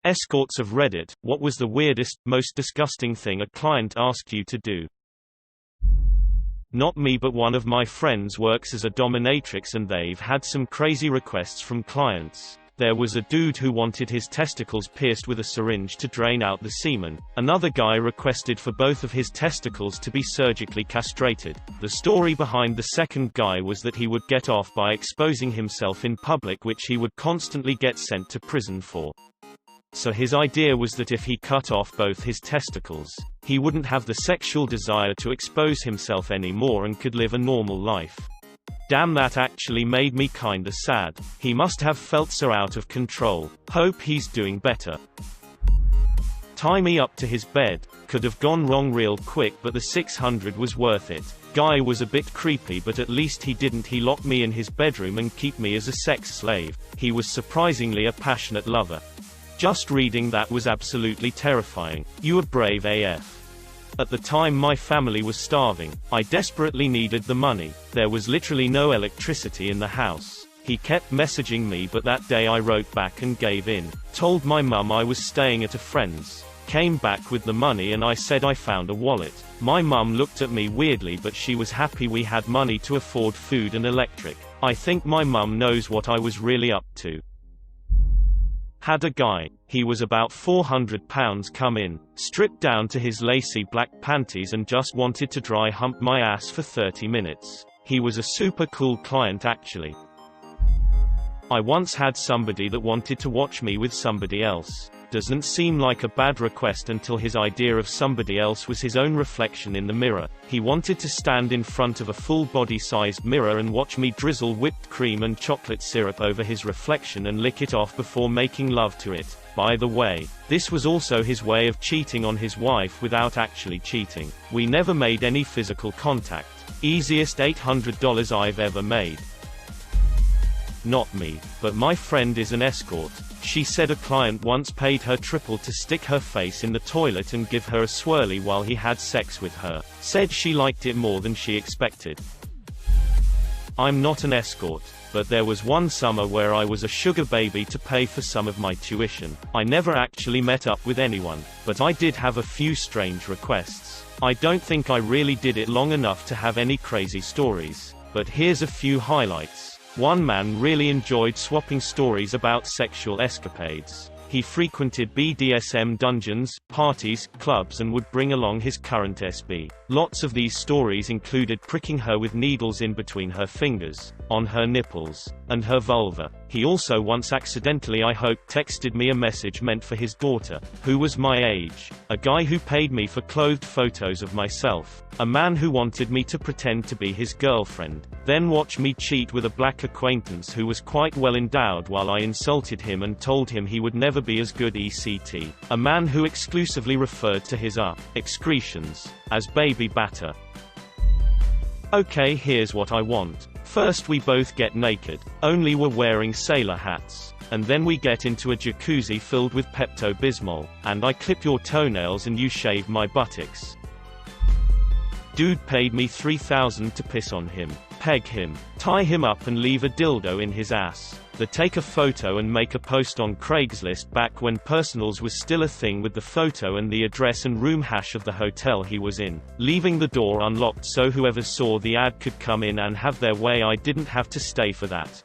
Escorts of Reddit, what was the weirdest, most disgusting thing a client asked you to do? Not me, but one of my friends works as a dominatrix and they've had some crazy requests from clients. There was a dude who wanted his testicles pierced with a syringe to drain out the semen. Another guy requested for both of his testicles to be surgically castrated. The story behind the second guy was that he would get off by exposing himself in public, which he would constantly get sent to prison for. So his idea was that if he cut off both his testicles, he wouldn't have the sexual desire to expose himself anymore and could live a normal life. Damn, that actually made me kinda sad. He must have felt so out of control. Hope he's doing better. Tie me up to his bed. Could have gone wrong real quick, but the $600 was worth it. Guy was a bit creepy, but at least he didn't. He locked me in his bedroom and keep me as a sex slave. He was surprisingly a passionate lover. Just reading that was absolutely terrifying. You were brave AF. At the time my family was starving. I desperately needed the money. There was literally no electricity in the house. He kept messaging me, but that day I wrote back and gave in. Told my mum I was staying at a friend's. Came back with the money and I said I found a wallet. My mum looked at me weirdly, but she was happy we had money to afford food and electric. I think my mum knows what I was really up to. Had a guy, he was about 400 pounds, come in, stripped down to his lacy black panties and just wanted to dry hump my ass for 30 minutes. He was a super cool client actually. I once had somebody that wanted to watch me with somebody else. Doesn't seem like a bad request until his idea of somebody else was his own reflection in the mirror. He wanted to stand in front of a full body-sized mirror and watch me drizzle whipped cream and chocolate syrup over his reflection and lick it off before making love to it. By the way, this was also his way of cheating on his wife without actually cheating. We never made any physical contact. Easiest $800 I've ever made. Not me, but my friend is an escort. She said a client once paid her triple to stick her face in the toilet and give her a swirly while he had sex with her. Said she liked it more than she expected. I'm not an escort, but there was one summer where I was a sugar baby to pay for some of my tuition. I never actually met up with anyone, but I did have a few strange requests. I don't think I really did it long enough to have any crazy stories, but here's a few highlights. One man really enjoyed swapping stories about sexual escapades. He frequented BDSM dungeons, parties, clubs and would bring along his current SB. Lots of these stories included pricking her with needles in between her fingers, on her nipples, and her vulva. He also once accidentally, I hope, texted me a message meant for his daughter, who was my age. A guy who paid me for clothed photos of myself. A man who wanted me to pretend to be his girlfriend, then watch me cheat with a black acquaintance who was quite well endowed while I insulted him and told him he would never be as good ECT. A man who exclusively referred to his excretions as baby batter. Okay, here's what I want. First we both get naked, only we're wearing sailor hats. And then we get into a jacuzzi filled with Pepto-Bismol, and I clip your toenails and you shave my buttocks. Dude paid me $3,000 to piss on him, peg him, tie him up and leave a dildo in his ass. Then take a photo and make a post on Craigslist back when personals was still a thing, with the photo and the address and room hash of the hotel he was in, leaving the door unlocked so whoever saw the ad could come in and have their way. I didn't have to stay for that.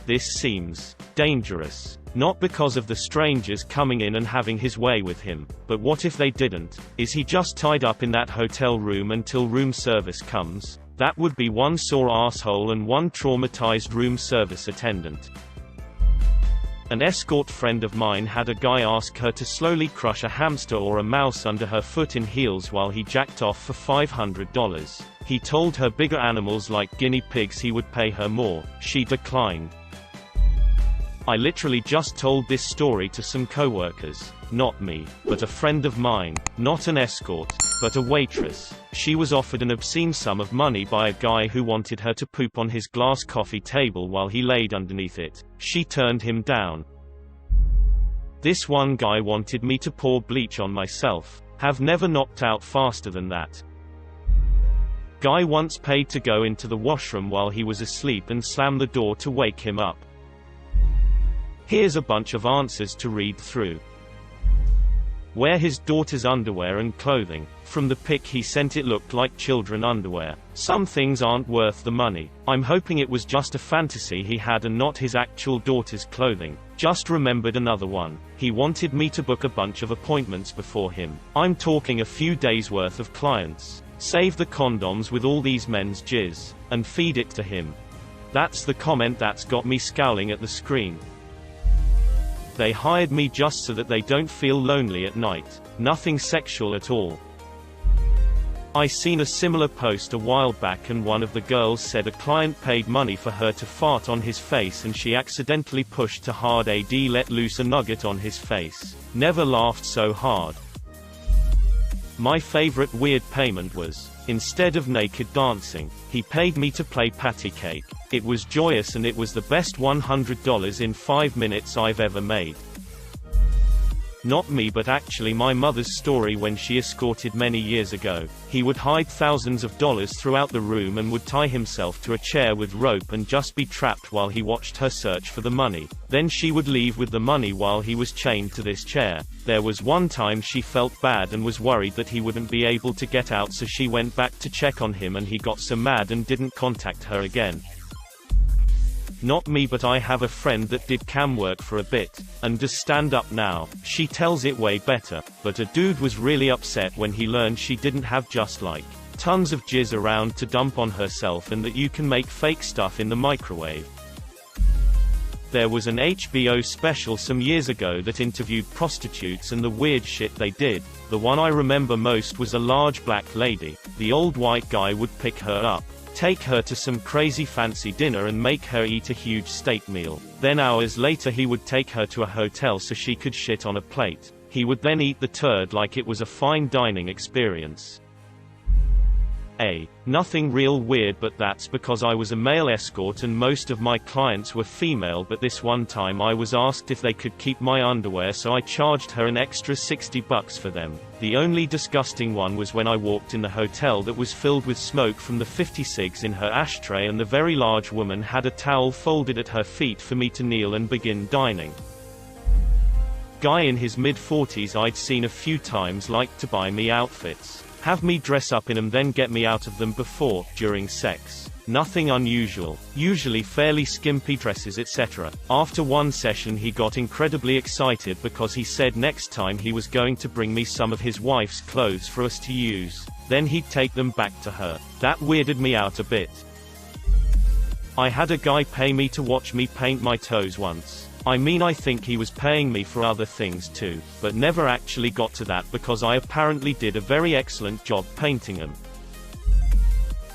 This seems dangerous. Not because of the strangers coming in and having his way with him, but what if they didn't? Is he just tied up in that hotel room until room service comes? That would be one sore asshole and one traumatized room service attendant. An escort friend of mine had a guy ask her to slowly crush a hamster or a mouse under her foot in heels while he jacked off for $500. He told her bigger animals like guinea pigs he would pay her more. She declined. I literally just told this story to some coworkers. Not me, but a friend of mine. Not an escort, but a waitress. She was offered an obscene sum of money by a guy who wanted her to poop on his glass coffee table while he laid underneath it. She turned him down. This one guy wanted me to pour bleach on myself. Have never knocked out faster than that. Guy once paid to go into the washroom while he was asleep and slam the door to wake him up. Here's a bunch of answers to read through. wear his daughter's underwear and clothing. From the pic he sent it looked like children underwear. Some things aren't worth the money. I'm hoping it was just a fantasy he had and not his actual daughter's clothing. Just remembered another one. He wanted me to book a bunch of appointments before him. I'm talking a few days worth of clients. Save the condoms with all these men's jizz, and feed it to him. That's the comment that's got me scowling at the screen. They hired me just so that they don't feel lonely at night. Nothing sexual at all. I seen a similar post a while back and one of the girls said a client paid money for her to fart on his face and she accidentally pushed too hard and let loose a nugget on his face. Never laughed so hard. My favorite weird payment was, instead of naked dancing, he paid me to play patty cake. It was joyous and it was the best $100 in 5 minutes I've ever made. Not me but actually my mother's story when she escorted many years ago. He would hide thousands of dollars throughout the room and would tie himself to a chair with rope and just be trapped while he watched her search for the money. Then she would leave with the money while he was chained to this chair. There was one time she felt bad and was worried that he wouldn't be able to get out, so she went back to check on him and he got so mad and didn't contact her again. Not me but I have a friend that did cam work for a bit, and does stand up now. She tells it way better, but a dude was really upset when he learned she didn't have just like tons of jizz around to dump on herself and that you can make fake stuff in the microwave. There was an HBO special some years ago that interviewed prostitutes and the weird shit they did. The one I remember most was a large black lady. The old white guy would pick her up, take her to some crazy fancy dinner and make her eat a huge steak meal. Then hours later he would take her to a hotel so she could shit on a plate. He would then eat the turd like it was a fine dining experience. Nothing real weird, but that's because I was a male escort and most of my clients were female, but this one time I was asked if they could keep my underwear, so I charged her an extra $60 for them. The only disgusting one was when I walked in the hotel that was filled with smoke from the 50 cigs in her ashtray and the very large woman had a towel folded at her feet for me to kneel and begin dining. Guy in his mid-40s I'd seen a few times liked to buy me outfits. Have me dress up in them then get me out of them before, during sex. Nothing unusual. Usually fairly skimpy dresses etc. After one session he got incredibly excited because he said next time he was going to bring me some of his wife's clothes for us to use. Then he'd take them back to her. That weirded me out a bit. I had a guy pay me to watch me paint my toes once. I mean, I think he was paying me for other things too, but never actually got to that because I apparently did a very excellent job painting them.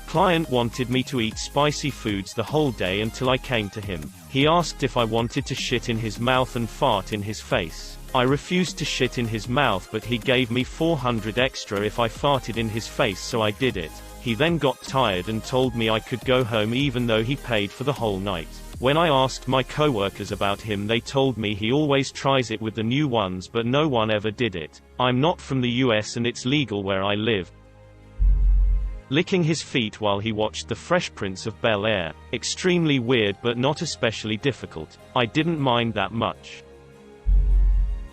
Client wanted me to eat spicy foods the whole day until I came to him. He asked if I wanted to shit in his mouth and fart in his face. I refused to shit in his mouth, but he gave me $400 extra if I farted in his face, so I did it. He then got tired and told me I could go home even though he paid for the whole night. When I asked my coworkers about him, they told me he always tries it with the new ones but no one ever did it. I'm not from the US and it's legal where I live. Licking his feet while he watched The Fresh Prince of Bel-Air. Extremely weird but not especially difficult. I didn't mind that much.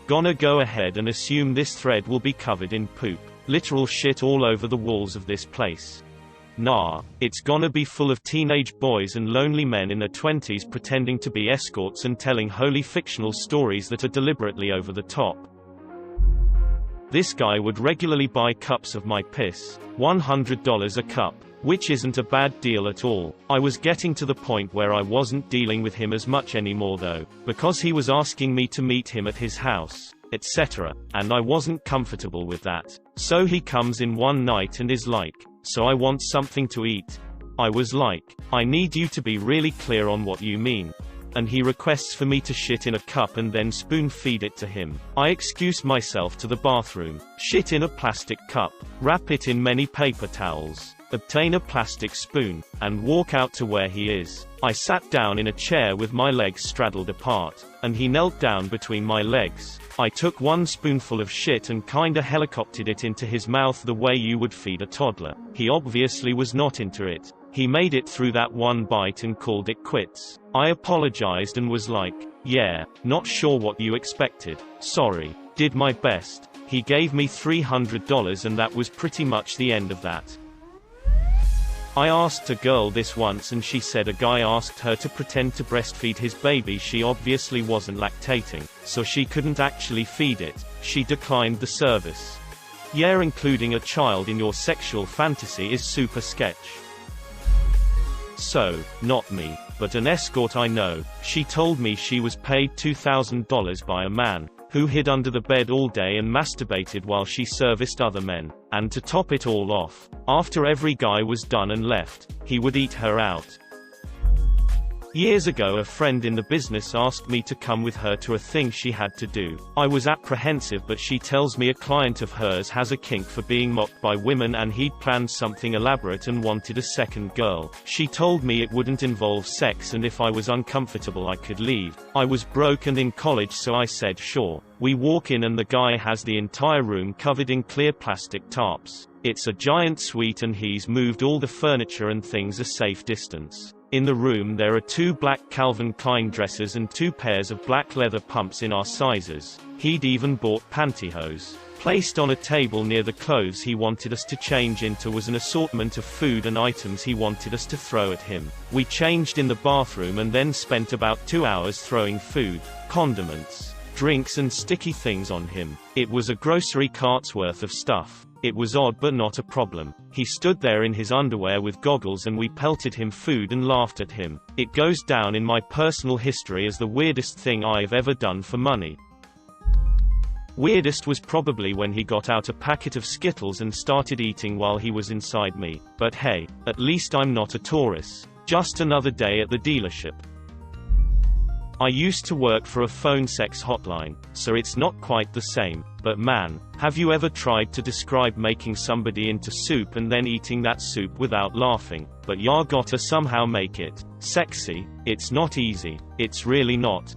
Gonna go ahead and assume this thread will be covered in poop. Literal shit all over the walls of this place. Nah, it's gonna be full of teenage boys and lonely men in their 20s pretending to be escorts and telling wholly fictional stories that are deliberately over the top. This guy would regularly buy cups of my piss, $100 a cup, which isn't a bad deal at all. I was getting to the point where I wasn't dealing with him as much anymore though, because he was asking me to meet him at his house, etc., and I wasn't comfortable with that. So he comes in one night and is like, "So I want something to eat." I was like, "I need you to be really clear on what you mean." And he requests for me to shit in a cup and then spoon feed it to him. I excuse myself to the bathroom, shit in a plastic cup, wrap it in many paper towels, obtain a plastic spoon, and walk out to where he is. I sat down in a chair with my legs straddled apart, and he knelt down between my legs. I took one spoonful of shit and kinda helicoptered it into his mouth the way you would feed a toddler. He obviously was not into it. He made it through that one bite and called it quits. I apologized and was like, "Yeah, not sure what you expected. Sorry. Did my best." He gave me $300 and that was pretty much the end of that. I asked a girl this once and she said a guy asked her to pretend to breastfeed his baby. She obviously wasn't lactating, so she couldn't actually feed it. She declined the service. Yeah, including a child in your sexual fantasy is super sketch. So, not me, but an escort I know. She told me she was paid $2,000 by a man who hid under the bed all day and masturbated while she serviced other men. And to top it all off, after every guy was done and left, he would eat her out. Years ago, a friend in the business asked me to come with her to a thing she had to do. I was apprehensive, but she tells me a client of hers has a kink for being mocked by women and he'd planned something elaborate and wanted a second girl. She told me it wouldn't involve sex and if I was uncomfortable I could leave. I was broke and in college, so I said sure. We walk in and the guy has the entire room covered in clear plastic tarps. It's a giant suite and he's moved all the furniture and things a safe distance. In the room there are 2 black Calvin Klein dresses and 2 pairs of black leather pumps in our sizes. He'd even bought pantyhose. Placed on a table near the clothes he wanted us to change into was an assortment of food and items he wanted us to throw at him. We changed in the bathroom and then spent about 2 hours throwing food, condiments, drinks and sticky things on him. It was a grocery cart's worth of stuff. It was odd but not a problem. He stood there in his underwear with goggles and we pelted him food and laughed at him. It goes down in my personal history as the weirdest thing I've ever done for money. Weirdest was probably when he got out a packet of Skittles and started eating while he was inside me. But hey, at least I'm not a Taurus. Just another day at the dealership. I used to work for a phone sex hotline, so it's not quite the same. But man, have you ever tried to describe making somebody into soup and then eating that soup without laughing? But ya gotta somehow make it sexy. It's not easy. It's really not.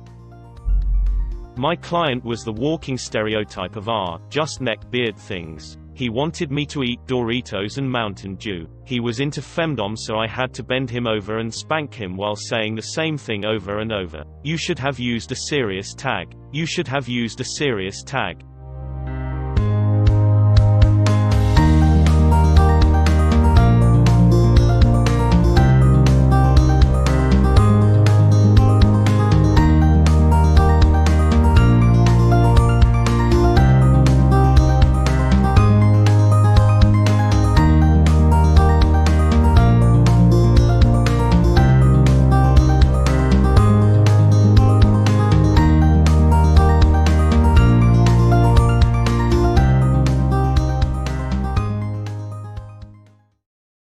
My client was the walking stereotype of just neck beard things. He wanted me to eat Doritos and Mountain Dew. He was into femdom, so I had to bend him over and spank him while saying the same thing over and over. You should have used a serious tag. You should have used a serious tag.